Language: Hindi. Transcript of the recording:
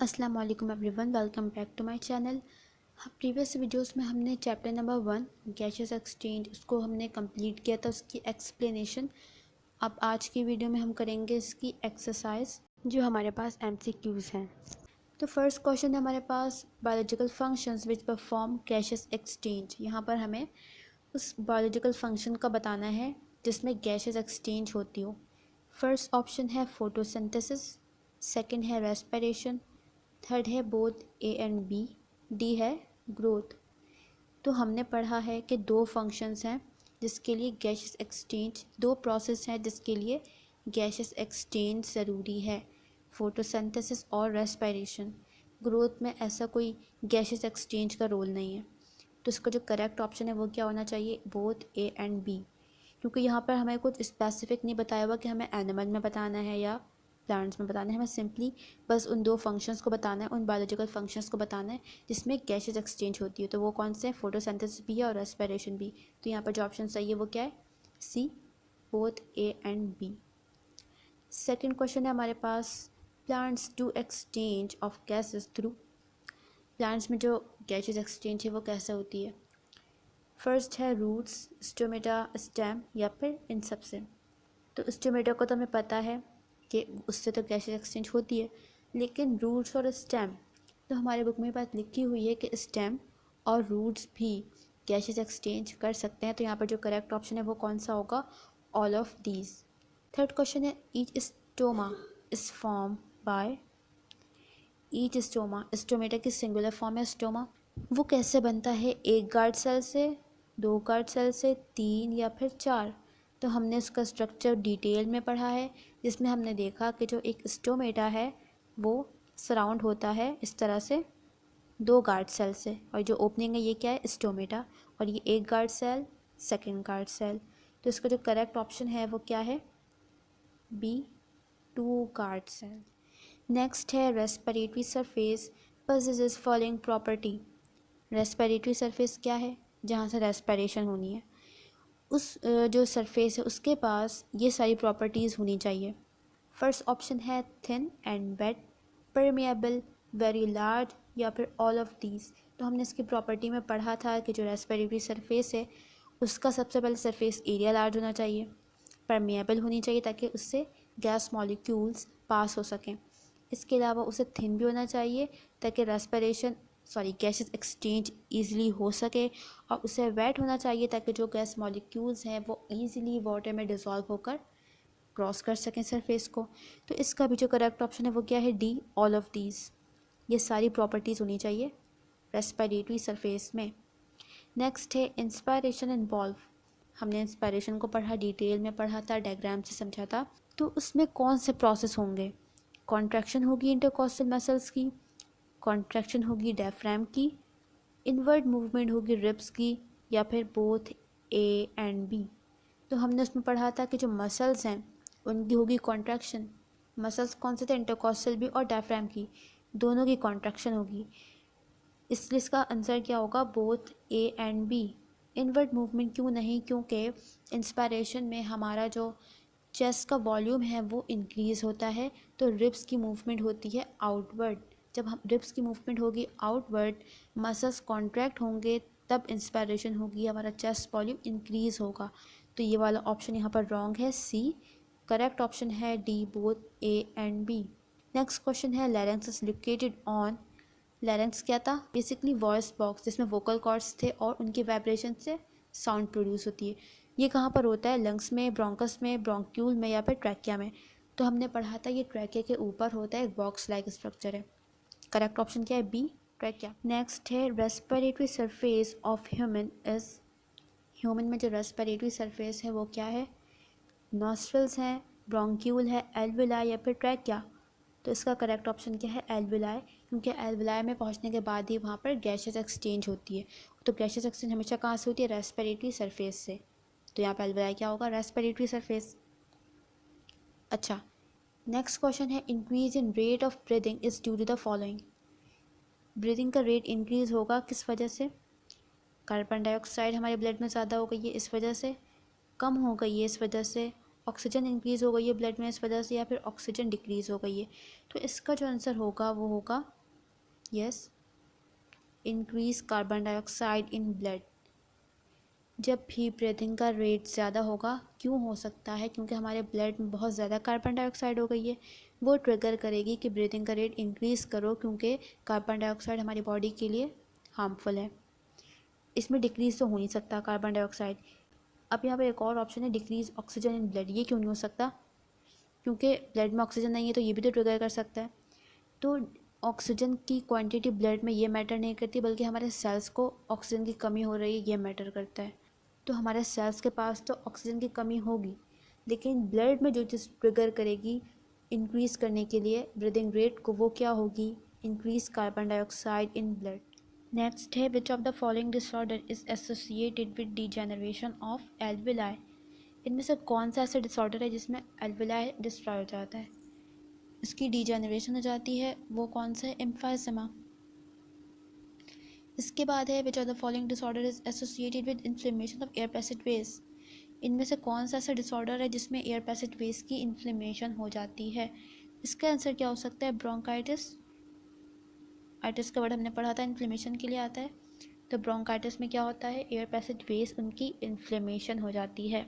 अस्सलाम वालेकुम everyone, welcome back to my channel. Previous videos में हमने चैप्टर नंबर 1 गैसेस एक्सचेंज उसको हमने कंप्लीट किया था, उसकी एक्सप्लेनेशन। अब आज की वीडियो में हम करेंगे इसकी एक्सरसाइज जो हमारे पास एमसीक्यूज़ हैं। तो फर्स्ट क्वेश्चन है हमारे पास, biological functions which perform gases exchange. यहाँ पर हमें उस बायोलॉजिकल फंक्शन का बताना है जिसमें गैसेस एक्सचेंज होती हो। फर्स्ट ऑप्शन है फोटोसिंथेसिस, सेकंड है रेस्पिरेशन, थर्ड है both A and B, D है ग्रोथ। तो हमने पढ़ा है कि दो फंक्शंस हैं जिसके लिए गैसेस एक्सचेंज, दो प्रोसेस हैं जिसके लिए गैसेस एक्सचेंज ज़रूरी है, फोटोसिंथेसिस और रेस्पिरेशन। ग्रोथ में ऐसा कोई गैसेस एक्सचेंज का रोल नहीं है। तो इसका जो करेक्ट ऑप्शन है वो क्या होना चाहिए, बोथ ए एंड बी। क्योंकि यहाँ पर हमें कुछ स्पेसिफिक नहीं बताया हुआ कि हमें एनिमल में बताना है या प्लांट्स में बताना है। हमें सिंपली बस उन दो फंक्शंस को बताना है, उन बायोलॉजिकल फंक्शंस को बताना है जिसमें गैसेस एक्सचेंज होती है। तो वो कौन से हैं, फोटोसिंथेसिस भी है और रेस्पिरेशन भी। तो यहाँ पर जो ऑप्शन सही है वो क्या है, C, both A and B. Second question है हमारे पास, plants do exchange of gases through. Plants में जो गैसेस एक्सचेंज है वो कैसे होती है। फर्स्ट है रूट्स, स्टोमेटा, स्टेम या फिर इन सब से। तो स्टोमेटा को तो हमें पता है कि उससे तो गैसेस एक्सचेंज होती है, लेकिन रूट्स और स्टेम, तो हमारे बुक में बात लिखी हुई है कि स्टेम और रूट्स भी गैसेस एक्सचेंज कर सकते हैं। तो यहाँ पर जो करेक्ट ऑप्शन है वो कौन सा होगा, all of these. Third question है, each stoma is form by. Each stoma, stomata की सिंगुलर फॉर्म है स्टोमा। वो कैसे बनता है, एक गार्ड सेल से, दो गार्ड सेल से, तीन या फिर चार। तो हमने उसका स्ट्रक्चर डिटेल में पढ़ा है, जिसमें हमने देखा कि जो एक स्टोमेटा है वो सराउंड होता है इस तरह से दो गार्ड सेल से, और जो ओपनिंग है ये क्या है, स्टोमेटा, और ये एक guard cell, second guard cell. तो इसका जो करेक्ट ऑप्शन है वो क्या है, B, two guard cell. Next है respiratory surface possesses following property. Respiratory surface क्या है, जहाँ से रेस्पिरेशन होनी है, उस जो सरफेस है उसके पास ये सारी प्रॉपर्टीज़ होनी चाहिए। फर्स्ट ऑप्शन है thin and wet, permeable, very large या फिर ऑल ऑफ दीज। तो हमने इसकी प्रॉपर्टी में पढ़ा था कि जो रेस्पिरेटरी सरफेस है उसका सबसे पहले सरफेस एरिया लार्ज होना चाहिए, परमेएबल होनी चाहिए ताकि उससे गैस मॉलिक्यूल्स पास हो सकें। इसके अलावा उसे थिन भी होना चाहिए ताकि गैसेस एक्सचेंज ईज़िली हो सके, और उसे वेट होना चाहिए ताकि जो गैस मॉलिक्यूल्स हैं वो ईज़िली वाटर में डिज़ोल्व होकर क्रॉस कर सकें सरफेस को। तो इसका भी जो करेक्ट ऑप्शन है वो क्या है, डी, ऑल ऑफ दीज। ये सारी प्रॉपर्टीज़ होनी चाहिए रेस्पिरेटरी सरफेस में। नेक्स्ट है इंस्पायरेशन इन्वॉल्व। हमने इंस्पायरेशन को पढ़ा, डिटेल में पढ़ा था, डायग्राम से समझा था। तो उसमें कौन से प्रोसेस होंगे, कॉन्ट्रैक्शन होगी इंटरकॉस्टल मसल्स की, कॉन्ट्रैक्शन होगी डायफ्राम की, इनवर्ड मूवमेंट होगी रिब्स की, या फिर बोथ ए एंड बी। तो हमने उसमें पढ़ा था कि जो मसल्स हैं उनकी होगी कॉन्ट्रैक्शन। मसल्स कौन से थे, इंटरकॉस्टल भी और डायफ्राम की, दोनों की कॉन्ट्रैक्शन होगी। इसलिए इसका आंसर क्या होगा, both A and B. Inward movement क्यों नहीं, क्योंकि इंस्पायरेशन में हमारा जो चेस्ट का वॉल्यूम है वो इंक्रीज़ होता है, तो रिब्स की मूवमेंट होती है आउटवर्ड। जब हम रिब्स की मूवमेंट होगी आउटवर्ड, मसल्स कॉन्ट्रैक्ट होंगे, तब इंस्पायरेशन होगी, हमारा चेस्ट वॉल्यूम इंक्रीज़ होगा। तो ये वाला ऑप्शन यहाँ पर रॉन्ग है, सी। करेक्ट ऑप्शन है D, both A and B. Next question है, larynx is located on. Larynx क्या था, बेसिकली वॉइस बॉक्स जिसमें वोकल कॉर्ड्स थे और उनके वाइब्रेशन से साउंड प्रोड्यूस होती है। ये कहाँ पर होता है, लंग्स में, ब्रोंकस में, ब्रोंक्यूल में या फिर ट्रैकिया में। तो हमने पढ़ा था ये ट्रैकिया के ऊपर होता है, एक बॉक्स लाइक स्ट्रक्चर है। करेक्ट ऑप्शन क्या है, बी, ट्रैकिया। नेक्स्ट है respiratory surface of human is. Human में जो रेस्पिरेटरी सरफेस है वो क्या है, नॉस्ट्रल्स हैं, ब्रोंक्यूल है, एल्विलाई या फिर ट्रैकिया। तो इसका करेक्ट ऑप्शन क्या है, एल्विलाई, क्योंकि एल्विलाई में पहुंचने के बाद ही वहाँ पर गैसेस एक्सचेंज होती है। तो गैसेस एक्सचेंज हमेशा कहाँ से होती है, रेस्पिरेटरी सरफेस से। तो यहाँ पर एल्विलाई क्या होगा, रेस्पिरेटरी सरफेस। अच्छा, नेक्स्ट क्वेश्चन है, increase in rate of breathing is due to the following. Breathing का रेट इंक्रीज होगा किस वजह से, कार्बन डाइऑक्साइड हमारे ब्लड में ज़्यादा हो गई है इस वजह से, कम हो गई है इस वजह से, ऑक्सीजन इंक्रीज़ हो गई है ब्लड में इस वजह से, या फिर ऑक्सीजन डिक्रीज़ हो गई है। तो इसका जो आंसर होगा वो होगा yes, increase carbon dioxide in blood. जब भी ब्रीदिंग का रेट ज़्यादा होगा, क्यों हो सकता है, क्योंकि हमारे ब्लड में बहुत ज़्यादा कार्बन डाइऑक्साइड हो गई है, वो ट्रिगर करेगी कि ब्रीदिंग का रेट इंक्रीज़ करो, क्योंकि कार्बन डाइऑक्साइड हमारी बॉडी के लिए हार्मफुल है। इसमें डिक्रीज़ तो हो नहीं सकता कार्बन डाइऑक्साइड। अब यहाँ पे एक और ऑप्शन है, डिक्रीज़ ऑक्सीजन इन ब्लड। ये क्यों नहीं हो सकता, क्योंकि ब्लड में ऑक्सीजन नहीं है, तो ये भी तो ट्रिगर कर सकता है। तो ऑक्सीजन की क्वांटिटी ब्लड में ये मैटर नहीं करती, बल्कि हमारे सेल्स को ऑक्सीजन की कमी हो रही है ये मैटर करता है। तो हमारे सेल्स के पास तो ऑक्सीजन की कमी होगी, लेकिन ब्लड में जो चीज़ ट्रिगर करेगी इंक्रीज़ करने के लिए ब्रीदिंग रेट को, वो क्या होगी, increase carbon dioxide in blood. Next है, which of the following disorder is associated with degeneration of alveoli. इनमें से कौन सा ऐसा डिसऑर्डर है जिसमें एल्विलाई डिस्ट्रॉय हो जाता है, इसकी डिजेनरेशन हो जाती है, वो कौन सा है, एम्फाइसेमा। इसके बाद है, which of the following disorder is associated with inflammation of air passageways. इनमें से कौन सा ऐसा डिसऑर्डर है जिसमें एयर पैसेजवेज की इन्फ्लेमेशन हो जाती है। इसका आंसर क्या हो सकता है, ब्रोंकाइटिस। आइटिस का वर्ड हमने पढ़ा था इन्फ्लेमेशन के लिए आता है। तो ब्रोंकाइटिस में क्या होता है, एयर पैसेजवेज उनकी इन्फ्लेमेशन हो जाती है।